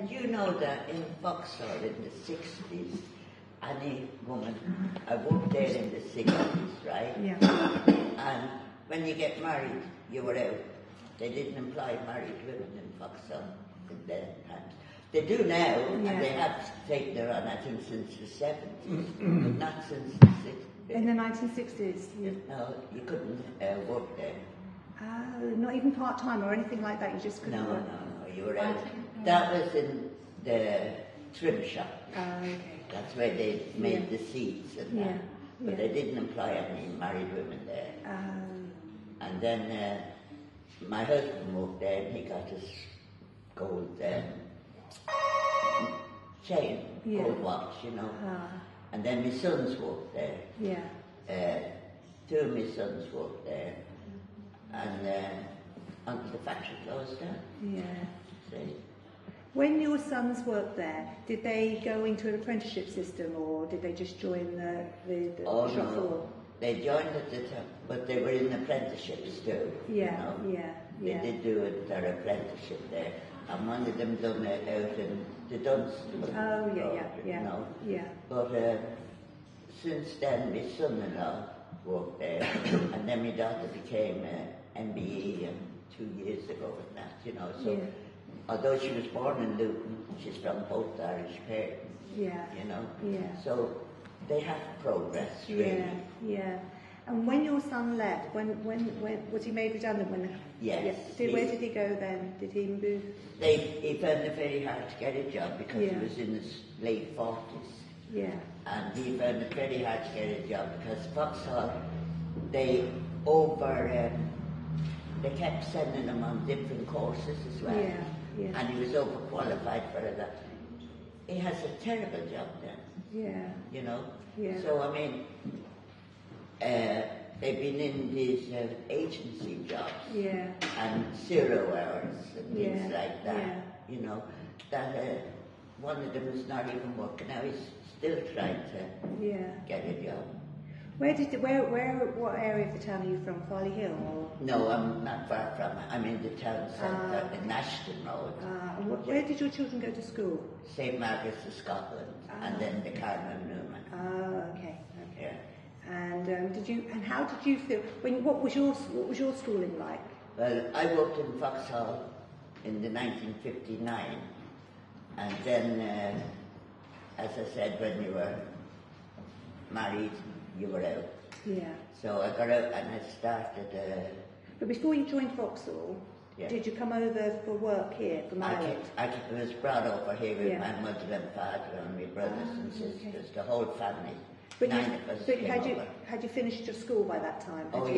And you know that in Vauxhall in the 60s, any woman, I worked there in the 60s, right? Yeah. And when you get married, you were out. They didn't employ married women in Vauxhall in their times. They do now, and they have taken her on, I think, since the 70s, but not since the 60s. In the 1960s? No, you couldn't work there. Not even part-time or anything like that, you just couldn't work? No, you were out. That was in the trim shop. Okay. That's where they made the seats and that. But they didn't employ any married women there. And then my husband worked there and he got his gold chain, gold watch, you know. And then my sons worked there. Two of my sons worked there. And until the factory closed down. See? When your sons worked there, did they go into an apprenticeship system or did they just join the shop floor? They joined at the time, but they were in apprenticeships too. They did do their apprenticeship there. And one of them done it out in the Dunstable. But since then, my son-in-law worked there, and then my daughter became an MBE 2 years ago and that, you know. So, although she was born in Luton, she's from both Irish parents, you know. So they have progressed, really. And when your son left, when was he made redundant? Yes. Where did he go then? Did he move? He found it very hard to get a job because he was in his late 40s. And he found it very hard to get a job because Vauxhall, they kept sending him on different courses as well. And he was overqualified for that. He has a terrible job then. You know? So, I mean, they've been in these agency jobs and 0 hours and things like that, you know, that one of them is not even working now, he's still trying to get a job. What area of the town are you from? Farley Hill? Or? No, I'm not far from it. I'm in the town centre, in Ashton Road. Where did your children go to school? St. Margaret's of Scotland, and then the Cardinal Newman. Okay. Yeah. And how did you feel? What was your schooling like? Well, I worked in Vauxhall in the 1959, and then, as I said, when you were married, you were out. So I got out and I started. But before you joined Vauxhall, did you come over for work here from Ireland? I was brought over here with my mother and father and my brothers and sisters, the whole family. But had you finished your school by that time? I was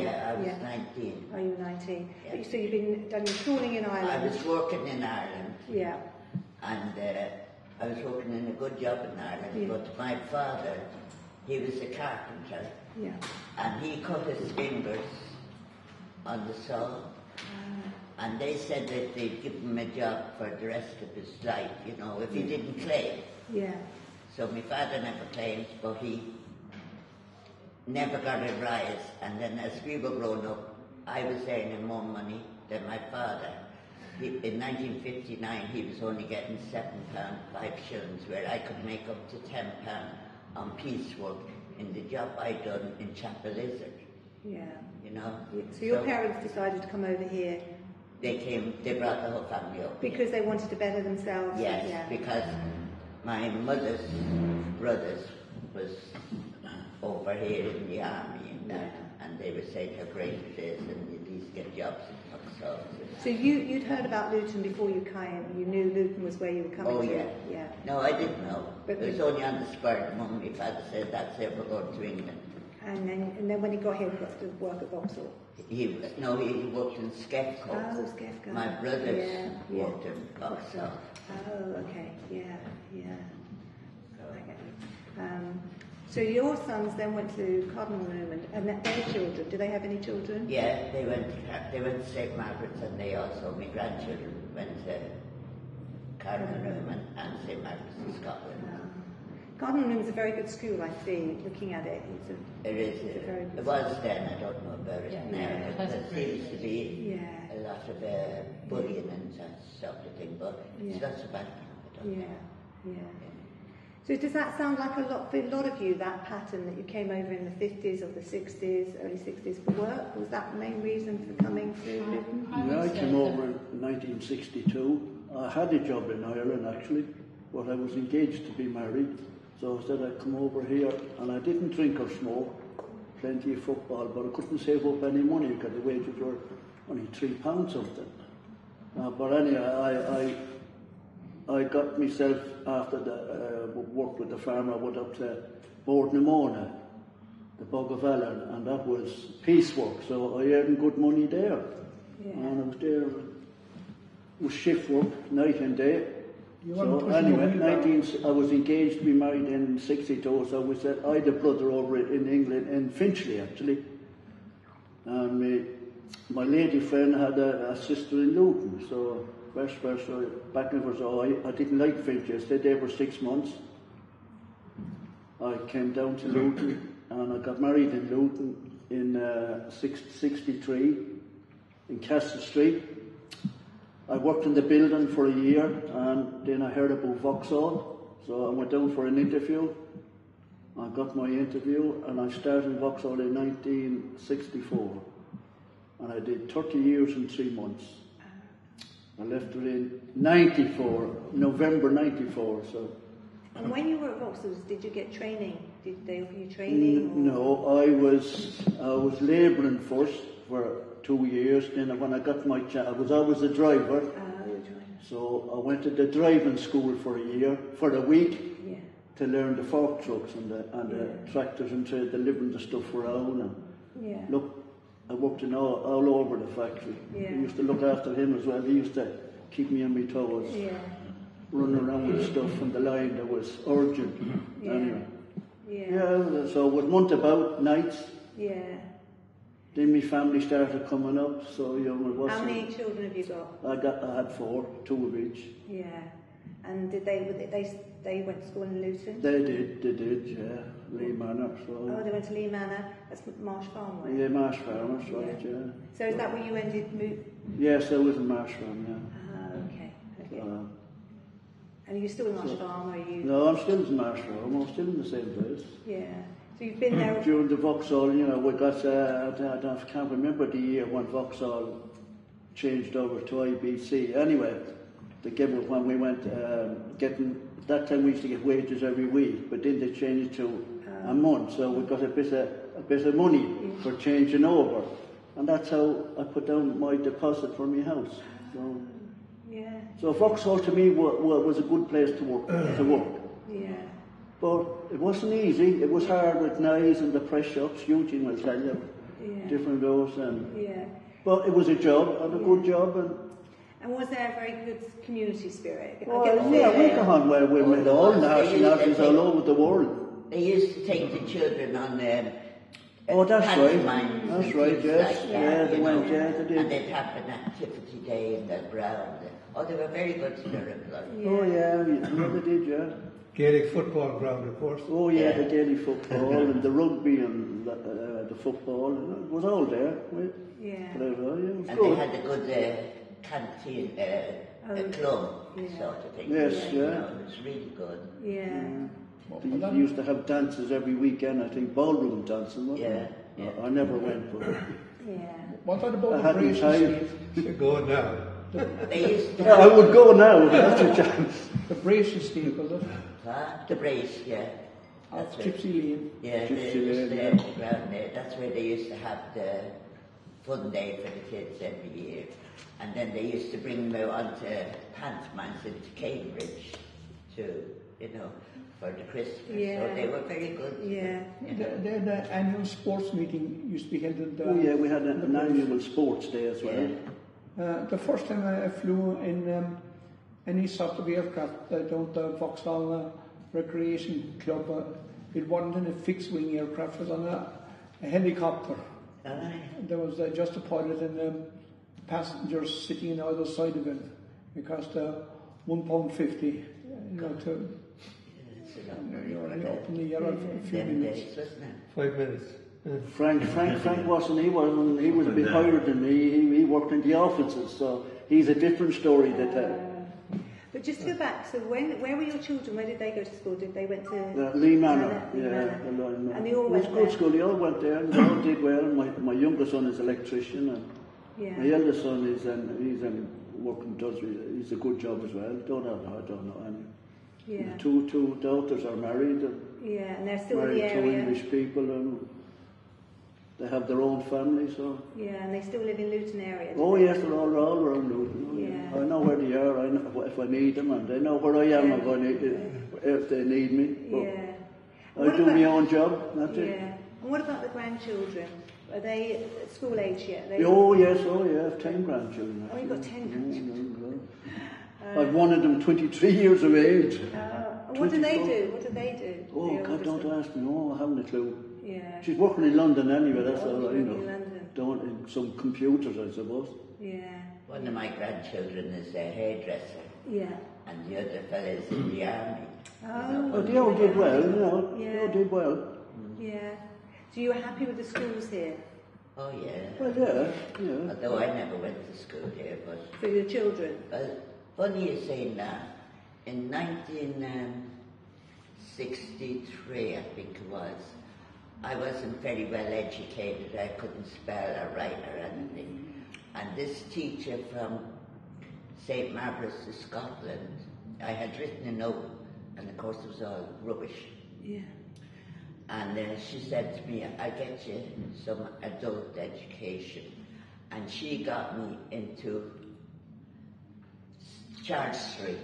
19. Oh, you were 19. So you've done your schooling in Ireland? I was working in Ireland. And I was working in a good job in Ireland, but my father, he was a carpenter, and he cut his fingers on the saw, and they said that they'd give him a job for the rest of his life, you know, if he didn't claim. So my father never claimed, but he never got a rise, and then as we were growing up, I was earning more money than my father. In 1959, he was only getting £7.05, where I could make up to £10 on piecework in the job I'd done in Chapel Lizard. You know. So your parents decided to come over here. They brought the whole family up. Because they wanted to better themselves. Yes, because my mother's brothers was over here in the army and that, and they were saying how great it is and at least get jobs in Vauxhall. So you'd heard about Luton before you came. You knew Luton was where you were coming to. No, I didn't know. But it was only on the spur of the moment my father said, that's it, we're going to England. And then when he got here, he got to work at Vauxhall. He worked in Skefco. Oh, Skefco. My brothers worked in Vauxhall. Oh, okay. So your sons then went to Cardinal Newman, and their children, do they have any children? Yeah, they went to St. Margaret's, and they also, my grandchildren went to Cardinal Newman and St. Margaret's in Scotland. Cardinal Newman's a very good school, I see, looking at it. It was then, I don't know about it now, but there seems to be a lot of bullying and that sort of thing, but it's not so bad. Yeah. So does that sound like for a lot of you, that pattern that you came over in the 50s or the 60s, early 60s for work? Was that the main reason for coming to Luton? Yeah, I came over in 1962. I had a job in Ireland actually, but I was engaged to be married. So I said I'd come over here, and I didn't drink or smoke, plenty of football, but I couldn't save up any money because the wages were only £3 something. But anyway, I got myself, after the work with the farm, I went up to Bordnamona, the Bog of Allen, and that was piecework, so I earned good money there. Yeah. And I was there, it was shift work, night and day. So anyway, I was engaged to be married in 62, so I had a brother over in England, in Finchley actually. And my lady friend had a sister in Luton, so vice versa, back and forth. So I didn't like Finchley. I stayed there for 6 months. I came down to Luton, and I got married in Luton in 63 in Castle Street. I worked in the building for a year, and then I heard about Vauxhall, so I went down for an interview. I got my interview, and I started in Vauxhall in 1964, and I did 30 years and 3 months. I left it in November 94. So. And when you were at Vauxhall, did you get training? Did they offer you training? No, I was labouring first for 2 years. Then when I got my job, I was always a driver. So I went to the driving school for a week, to learn the fork trucks and the tractors and to delivering the stuff around. And look, I worked in all over the factory. I used to look after him as well. He used to keep me on my toes. Running around with stuff on the line that was urgent. Anyway. So it was month about nights. Then my family started coming up, so it was. How many children have you got? I had 4, 2 of each. And did they went to school in Luton? They did, Lee Manor. So. Oh, they went to Lee Manor. That's Marsh Farm, right? Yeah, Marsh Farm, that's right, So is that where you ended? Yes, I was in Marsh Farm, okay. And are you still in Marsh Farm, or are you? No, I'm still in Marsh Farm. I'm still in the same place. So you've been there during the Vauxhall. We got. I can't remember the year when Vauxhall changed over to IBC. Anyway, they gave it when we went getting. That time we used to get wages every week, but then they changed it to a month. So we got a bit of money for changing over, and that's how I put down my deposit for my house. So Vauxhall to me was a good place to work. But it wasn't easy. It was hard with knives and the press shops. Eugene will tell you different roles. But it was a job, and a good job. And was there a very good community spirit? We come on well with all nationalities all over the world. They used to take the children on that's right. That's right, yes. They went, they did. And they'd have an activity day in the ground. They were very good to their employees. They did, Gaelic football ground, of course. The Gaelic football and the rugby and the football. It was all there. And they had a good canteen, a club sort of thing. Yes, it was really good. They used to have dances every weekend, I think, ballroom dancing, wasn't it? I never went, but... What about the Braces? You're going now. They used to I would go now if I had a chance. The Braces Steve, was it? The Brace, That's Gypsy Lane. Gypsy Lane. That's where they used to have the fun day for the kids every year. And then they used to bring them on to pantomimes into Cambridge for the Christmas. So they were very good. The annual sports meeting used to be held in we had an annual sports day as well. The first time I flew in any sort of aircraft down the Vauxhall Recreation Club, it wasn't in a fixed wing aircraft, it was on a helicopter. There was just a pilot and passengers sitting on either side of it. It cost £1.50, to up in the air a few minutes. 5 minutes. Frank wasn't. He was a bit higher than me. He worked in the offices, so he's a different story. But just to go back, so where were your children? Where did they go to school? Did they went to Lee Manor? And they all went it was there? good school, they all went there, and they all did well. My younger son is an electrician, and my eldest son is he's a good job as well. I don't know. And the two daughters are married. And they're still married in the area. to English people, and they have their own family, so... Yeah, and they still live in Luton area. Oh yes, they're all around Luton. I know where they are, I know if I need them, and they know where I am if they need me. But I do my own job, that's it. And what about the grandchildren? Are they at school age yet? I have 10 grandchildren. Oh, you've got 10 grandchildren. I've one of them 23 years of age. What do they do? Oh, God, don't ask me. Oh, I haven't a clue. Yeah. She's working in London anyway, that's all I know. In London. In some computers, I suppose. Yeah. One of my grandchildren is a hairdresser. Yeah. And the other fellow is in the army. Oh, they all did well, They all did well. Yeah. So you were happy with the schools here? Oh, yeah. Well, yeah. Although I never went to school here, but... For your children? Well, funny you saying that. In 1963, I think it was, I wasn't very well educated. I couldn't spell or write or anything. And this teacher from St. Margaret's of Scotland, I had written a note, and of course it was all rubbish. Yeah. And she said to me, I get you some adult education. And she got me into Charles Street.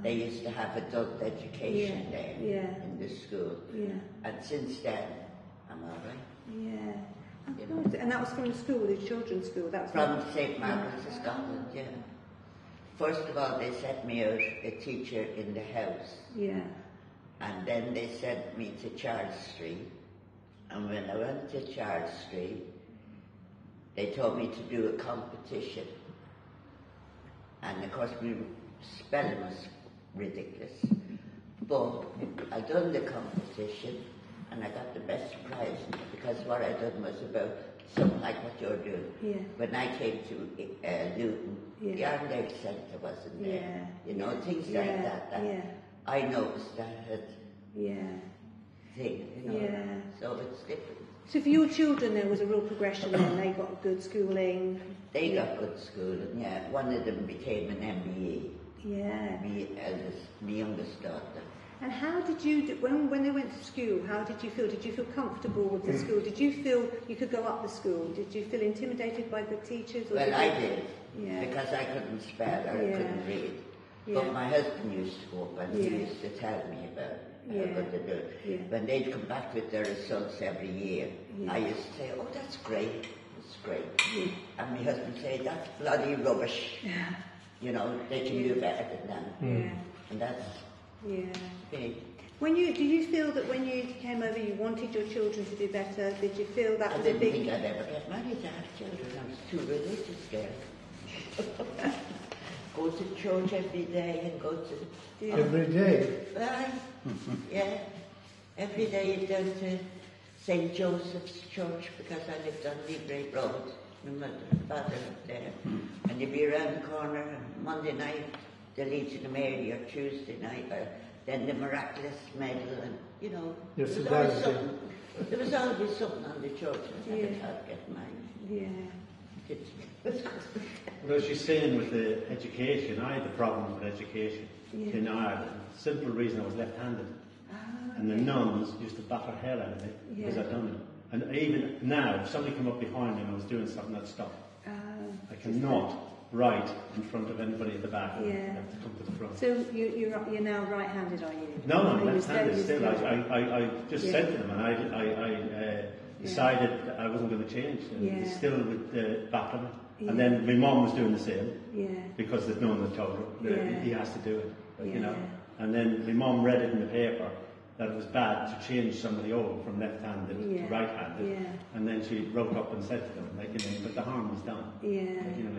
They used to have adult education there in the school. Yeah. And since then, I'm all right. Yeah. And that was from the school, the children's school? That was from St. Margaret's of Scotland, yeah. First of all, they sent me out a teacher in the house. Yeah. And then they sent me to Charles Street. And when I went to Charles Street, they told me to do a competition. And of course, my spelling was ridiculous. But I done the competition, and I got the best prize, because what I done was about something like what you're doing. Yeah. When I came to Luton, the Arndale Centre wasn't there. You know, things like that. I noticed that thing, you know. So it's different. So for your children, there was a real progression then. They got good schooling. They got good schooling, yeah. One of them became an MBE. Yeah. My youngest daughter. And how did you, when they went to school, how did you feel? Did you feel comfortable with the school? Did you feel you could go up the school? Did you feel intimidated by the teachers? Or I did, because I couldn't spell or I couldn't read. But my husband used to go up and he used to tell me about how good to do it. When they'd come back with their results every year, I used to say, oh, that's great, it's great. And my husband would say, that's bloody rubbish. You know, they can do better than them. And that's big. Do you feel that when you came over you wanted your children to do better? Did you feel that was a big... I didn't think I'd ever get married to have children. I was too religious, girl. Go to church every day and go to... Every day? Yeah. Every day you down to St. Joseph's Church, because I lived on Libre Road. My father lived there. And you'd be around the corner on Monday night, the Legion of Mary, or Tuesday night, or then the Miraculous Medal, and, you know, yes, there was always something on the church. I never thought get mine. Well, as she's saying with the education, I had a problem with education in Ireland. Simple reason I was left-handed. And the nuns used to batter hell out of me because I'd done it. And even now, if somebody came up behind me and I was doing something, I'd stop. I cannot write in front of anybody at the back. I have to come to the front. So you're now right-handed, are you? No, I'm left-handed still. I just said to them, and I decided that I wasn't going to change. And still with battering. And then my mum was doing the same because the nun had told her he has to do it. You know. And then my mum read it in the paper that it was bad to change somebody old from left-handed to right-handed, and then she wrote up and said to them, like, you know, but the harm was done. Like, you know,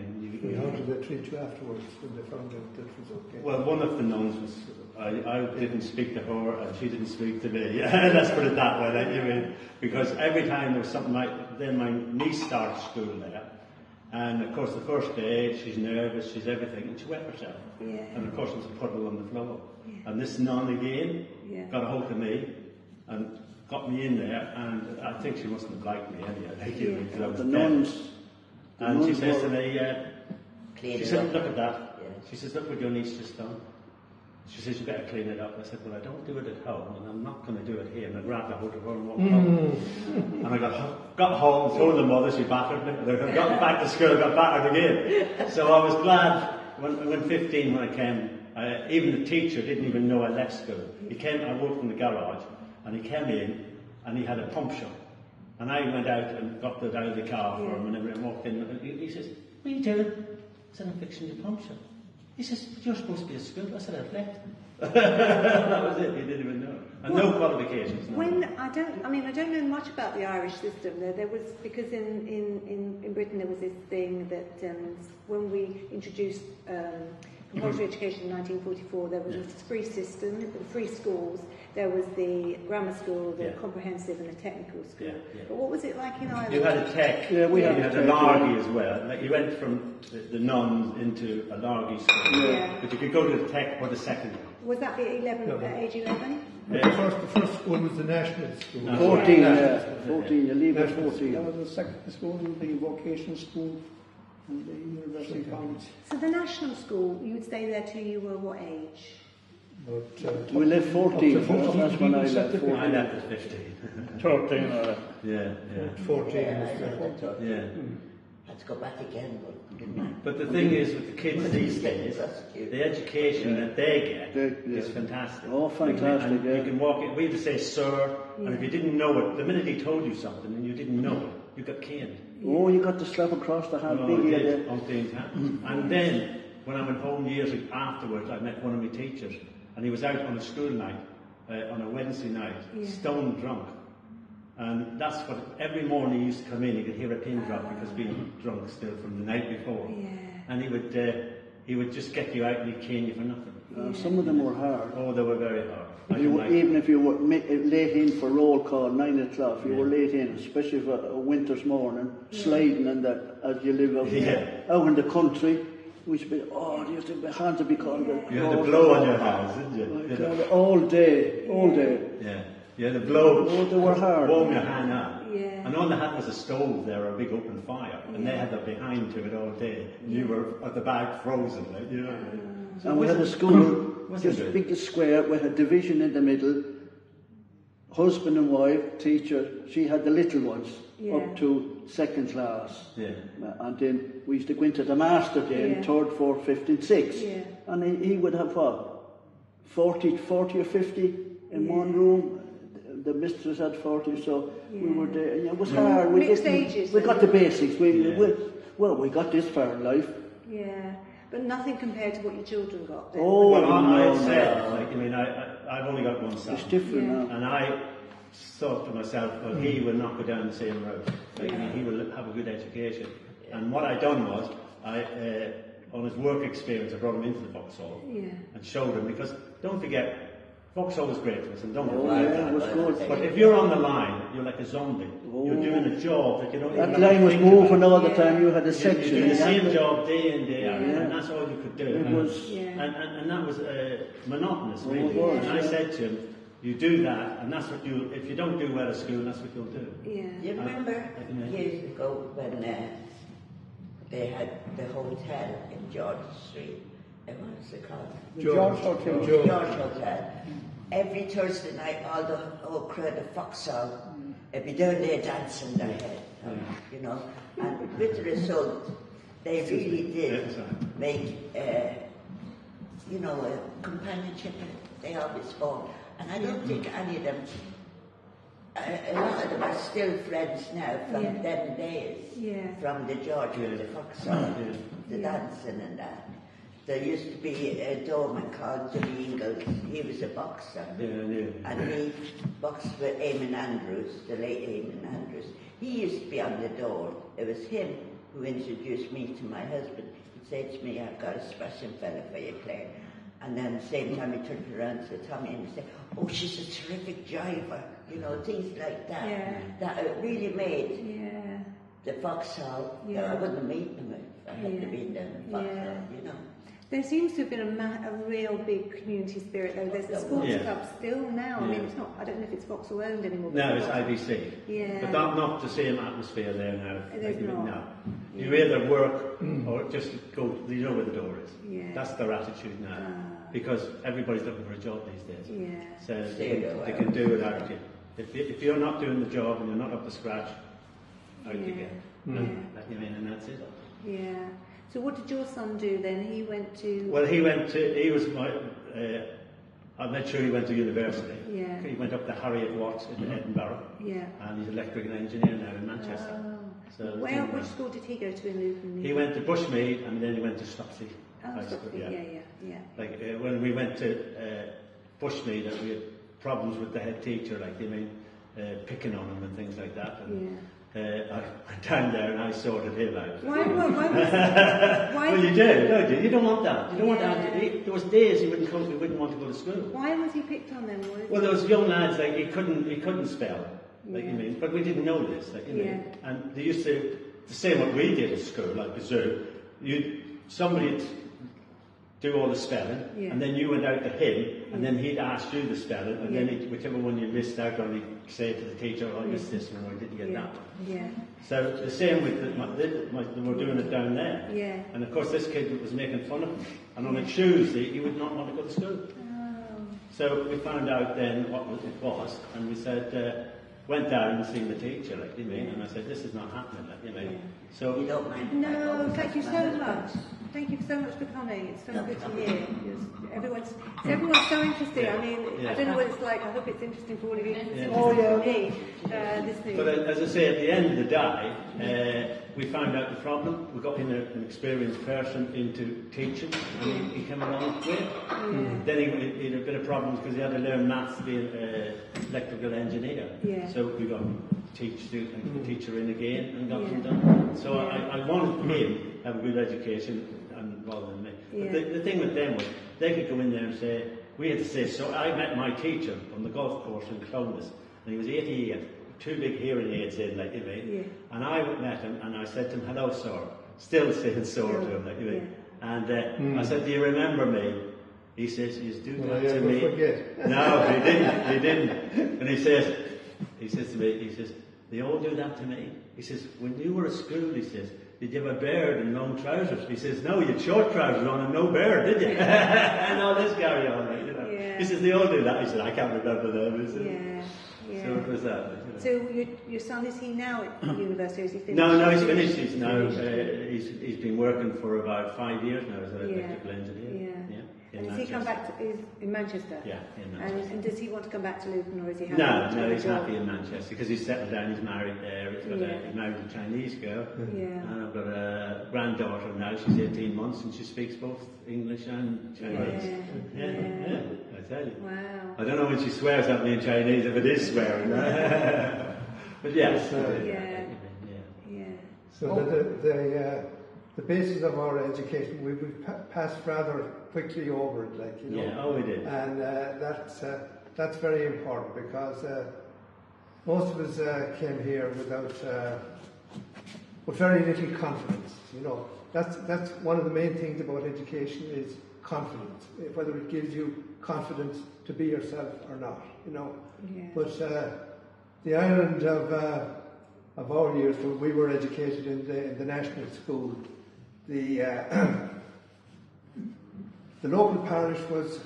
how did they treat you afterwards when they found out that it was okay? Well, one of the nuns was, I didn't speak to her and she didn't speak to me. Let's put it that way. Like, you mean, because every time there was something like, then my niece started school there, And of course, the first day, she's nervous, she's everything, and she wet herself. Yeah. And of course, there was a puddle on the floor. Yeah. And this nun again got a hold of me and got me in there, and I think she mustn't have liked me anyway. Because I was the nuns. And she says to me, Clean she it said, up. look at that. Yeah. She says, look what your niece just done. She says, you better clean it up. I said, well, I don't do it at home, and I'm not going to do it here. And I grabbed a hold of her and walked home. And I got home, told the mother, she battered me. And I got back to school, got battered again. So I was glad when 15, when I came, even the teacher didn't even know I left school. He came, I worked in the garage, and he came in, and he had a pump shop. And I went out and got it out of the car for him, and I walked in, and he says, what are you doing? I said, I'm fixing your pump shop. He says, but you're supposed to be at school. I said, I've left. That was it, he didn't even know. And no qualifications. No. I don't know much about the Irish system. There was, because in Britain there was this thing that when we introduced compulsory education in 1944, there was a free system, free schools. There was the grammar school, the comprehensive, and the technical school. Yeah, yeah. But what was it like in Ireland? You had a tech. Yeah, we had a Largy as well. Like you went from the nuns into a Largy school. Yeah. But you could go to the tech or the secondary. Was that the age 11? The first school was the national school. 14, you leave at 14. That was the second school, the vocational school, and the university college. So the national school, you would stay there till you were what age? We left 14, that's when I left 14. I left at 15. 13 Yeah. 14. Yeah. Had to go back again, but didn't I? But the thing is, with the kids these days, the education that they get is fantastic. Oh, fantastic, You can walk in, we had to say sir, and if you didn't know it, the minute he told you something and you didn't know it, you got caned. Oh, you got the slap across the hand. And then, when I went home years afterwards, I met one of my teachers, and he was out on a school night, on a Wednesday night, stone drunk. And that's what, every morning he used to come in, he could hear a pin drop because being drunk still from the night before. Yeah. And he would just get you out and he'd cane you for nothing. Some of them were hard. Oh, they were very hard. Even if you were late in for roll call, 9 o'clock, you were late in, especially for a winter's morning, sliding and that, as you live out in the country. We should be, you have to, hands would be called. You had to blow on your hands, didn't you? All day. Yeah. Yeah, the blow. Oh, they were hard. Warm your hand up. Yeah. And all they had was a stove there, a big open fire, and they had that behind to it all day. You were at the back frozen, like, you know. So and we had a school, just big square, with a division in the middle. Husband and wife, teacher. She had the little ones up to second class. Yeah. And then we used to go into the master then, third, fourth, fifth, and sixth. Yeah. And he would have what, 40 or 50 in one room. The mistress had 40, so we were there. It was hard. We got the basics. We got this far in life. Yeah, but nothing compared to what your children got. Then. Oh, well, I've only got one son. It's different now. And I thought to myself, well, he will not go down the same road. He will have a good education. And what I done was, on his work experience, I brought him into the Vauxhall and showed him, because don't forget, Vauxhall was great to us, and don't forget that. Was good. But if you're on the line, you're like a zombie. You're doing a job that you don't even. That line was moving all the time. You had a section. You did the same job day in, day out, and that's all you could do. It was, and that was monotonous, really. And I said to him, you do that, and that's what you. If you don't do well at school, that's what you'll do. Yeah. You remember years ago when they had the hotel in George Street? What was it called? George Hotel. George Hotel. Every Thursday night, all the whole crowd of Vauxhall would be down there dancing their head, you know. And with the result, they really did make, a companionship. They always formed. And I don't think any of them, a lot of them are still friends now from them days, from the George with the Vauxhall, the dancing and that. There used to be a doorman called the Eagles. He was a boxer. And he boxed with Eamon Andrews, the late Eamon Andrews. He used to be on the door. It was him who introduced me to my husband. He'd say to me, I've got a special fella for you, Claire. And then at the same time he turned around to Tommy and he'd say, oh, she's a terrific driver. You know, things like that. Yeah. That it really made the Vauxhall, I wouldn't meet them if I had to be down in Vauxhall, you know. There seems to have been a real big community spirit though. There's a sports club still now. I mean, it's not. I don't know if it's Vauxhall owned anymore. No, it's IBC. Yeah. But not the same atmosphere there now. There's not. No. You either work or just go. You know where the door is. Yeah. That's their attitude now, because everybody's looking for a job these days. Yeah. So they can do without you. If you're not doing the job and you're not up to scratch, out you get. And that's it. Yeah. So what did your son do then? He went to... Well, he was my... I'm not sure he went to university. Yeah. He went up to Harriet Watts in Edinburgh. Yeah. And he's an electrical engineer now in Manchester. Oh. So Which school did he go to in Luton? He went to Bushmead and then he went to Stopsy. Yeah. Like when we went to Bushmead, we had problems with the head teacher, like picking on him and things like that. And, I went down there and I sorted him out. Why well, you do, don't you? You don't want that. You don't want that. There was days he wouldn't want to go to school. Why was he picked on then? Well, there was young lads like he couldn't spell, but we didn't know this, and they used to say what we did at school, like somebody'd do all the spelling, and then you went out to him, and then he'd ask you the spelling, and then whichever one you missed out on, he'd say to the teacher, "Oh, I missed this one, or I didn't get that one." Yeah. So the same with they were doing it down there. Yeah. And of course, this kid was making fun of him, and on a Tuesday he would not want to go to school. Oh. So we found out then what it was, and we said. Went down and seen the teacher, and I said, "This is not happening," So you don't mind. No, thank you so much. Thank you so much for coming. It's so good to hear. Everyone's so interested. I mean, I don't know what it's like. I hope it's interesting for all of you. It's for me, listening. But as I say, at the end of the day, we found out the problem. We got in an experienced person into teaching, and he came along with it. Then he had a bit of problems because he had to learn maths, being an electrical engineer. So we got a teacher in again and got him done. So I wanted him to have a good education rather than me. But the thing with them was they could go in there and say, we had to say, so I met my teacher on the golf course in Clones, and he was 88, 2 big hearing aids in, and I met him and I said to him, "Hello, sir," still saying "sir" to him, and I said, "Do you remember me?" He says, "You do that to me." No, he didn't. And he says to me, "They all do that to me." He says, "When you were at school," he says, "did you have a beard and long trousers?" He says, "No, you had short trousers on and no beard, did you?" And all this carry on, He says, "They all do that." He said, "I can't remember them." So it was that. So your son, is he now at university or is he finished? No, he's finished. He's now he's been working for about 5 years now as an electrical engineer. And does he come back to, in Manchester? Yeah, in Manchester. And does he want to come back to Luton, or is he happy? No, he's happy in Manchester because he's settled down. He's married there. He's married a Chinese girl. And I've got a granddaughter now. She's 18 months and she speaks both English and Chinese. I tell you. Wow. I don't know when she swears at me in Chinese if it is swearing. But yes. So the basis of our education, we passed rather quickly over it, we did. And that's very important because most of us came here with very little confidence. That's one of the main things about education is confidence, whether it gives you confidence to be yourself or not. But the Ireland of our years, when we were educated in the national school, the local parish was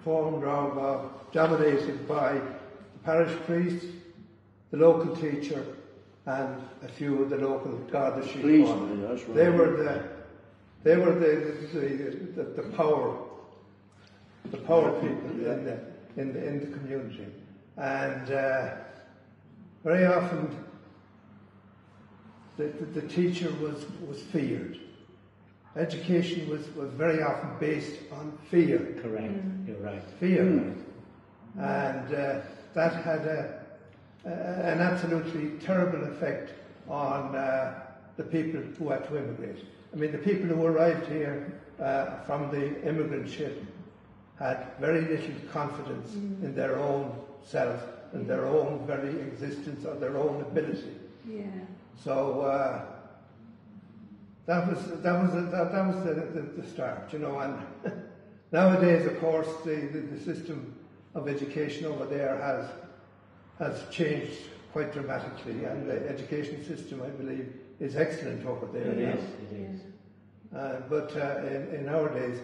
formed or dominated by the parish priest, the local teacher, and a few of the local Garda Síochána. They were the power people in the community, and very often the teacher was feared. Education was very often based on fear. Correct, you're right. Fear. And that had an absolutely terrible effect on the people who had to immigrate. I mean, the people who arrived here from the immigrant ship had very little confidence in their own self and their own very existence or their own ability. So that was the start, you know. And nowadays, of course, the system of education over there has changed quite dramatically, and the education system, I believe, is excellent over there. It is. But in our days,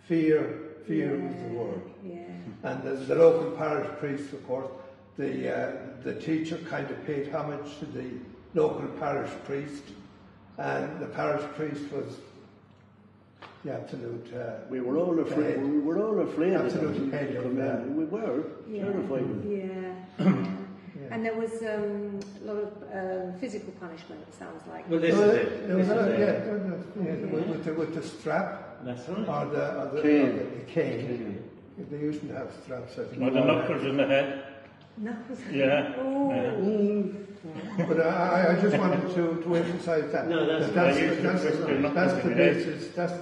fear was the word. Yeah. And the local parish priest, of course, the teacher kind of paid homage to the local parish priest, and the parish priest was the absolute. We were all afraid. We were all afraid. Absolute head of that. We were terrified. Yeah. And there was a lot of physical punishment, it sounds like. Well, this is it. With the strap. That's right. Or the cane. They used to have straps, I think. Or the knuckles in the head. Knuckles? Yeah. Oh. But I just wanted to emphasise that. No, that's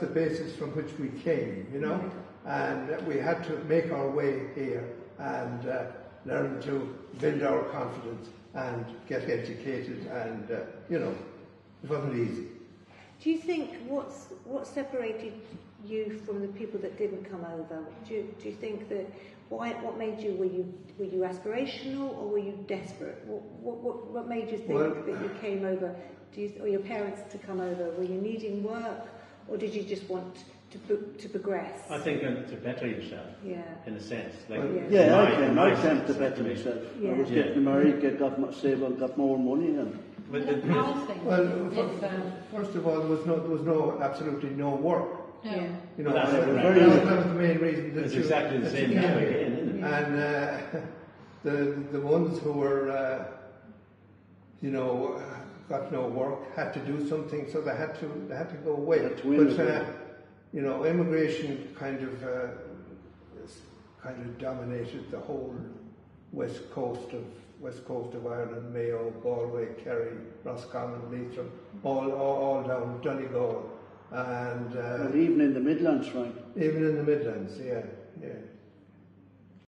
the basis from which we came, you know, and we had to make our way here and learn to build our confidence and get educated, and you know, it wasn't easy. Do you think what separated you from the people that didn't come over? Do you think that what made you? Were you aspirational, or were you desperate? What made you think that you came over? Or your parents to come over? Were you needing work, or did you just want to progress? I think to better yourself. Yeah. In a sense, like I came to better myself. Yeah. I was getting married, got more money, and. Well, first of all, there was absolutely no work. Yeah. You know, that was the main reason. It's exactly the same now again, isn't it? And the ones who were, you know, got no work had to do something, so they had to go away. But you know, immigration kind of dominated the whole west coast of Ireland: Mayo, Galway, Kerry, Roscommon, Leitrim, all down Donegal. And even in the Midlands, right? Even in the Midlands, yeah.